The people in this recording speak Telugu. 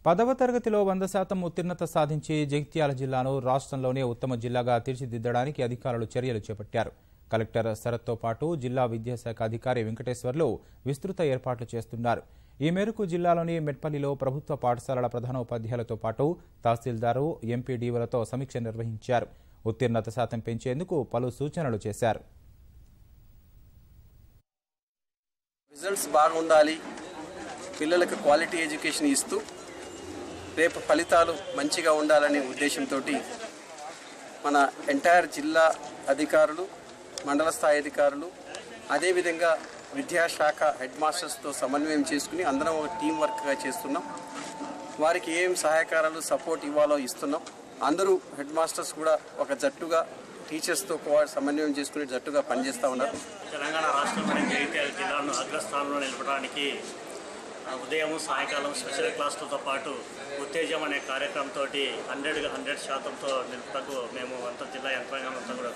10వ తరగతిలో 100% ఉత్తీర్ణత సాధించి జగిత్యాల జిల్లాను రాష్ట్రంలోనే ఉత్తమ జిల్లాగా తీర్చిదిద్దడానికి అధికారులు చర్యలు చేపట్టారు. కలెక్టర్ శరత్తో పాటు జిల్లా విద్యాశాఖ అధికారి వెంకటేశ్వర్లు విస్తృత ఏర్పాట్లు చేస్తున్నారు. ఈ మేరకు జిల్లాలోని మెట్పల్లిలో ప్రభుత్వ పాఠశాలల ప్రధానోపాధ్యాయులతో పాటు తహసీల్దారు, ఎంపీడీఓలతో సమీక్ష నిర్వహించారు. ఉత్తీర్ణత శాతం పెంచేందుకు పలు సూచనలు చేశారు. రిజల్ట్స్ బాగుండాలి, పిల్లలకు క్వాలిటీ ఎడ్యుకేషన్ ఇస్తూ రేపు ఫలితాలు మంచిగా ఉండాలనే ఉద్దేశంతో మన ఎంటైర్ జిల్లా అధికారులు, మండల స్థాయి అధికారులు, అదేవిధంగా విద్యాశాఖ హెడ్ మాస్టర్స్తో సమన్వయం చేసుకుని అందరం ఒక టీం వర్క్గా చేస్తున్నాం. వారికి ఏం సహాయకారాలు సపోర్ట్ ఇవ్వాలో ఇస్తున్నాం. అందరూ హెడ్ మాస్టర్స్ కూడా ఒక జట్టుగా టీచర్స్తో సమన్వయం చేసుకునే జట్టుగా పనిచేస్తూ ఉన్నారు. తెలంగాణ రాష్ట్రంలోని జగిత్యాల జిల్లాను అగ్రస్థానంలో నిలపడానికి ఉదయం సాయంకాలం స్పెషల్ క్లాసులతో పాటు ఉత్తేజం అనే కార్యక్రమంతో 100% నిలుపుటకు మేము అంత జిల్లా యంత్రాంగం అంతా కూడా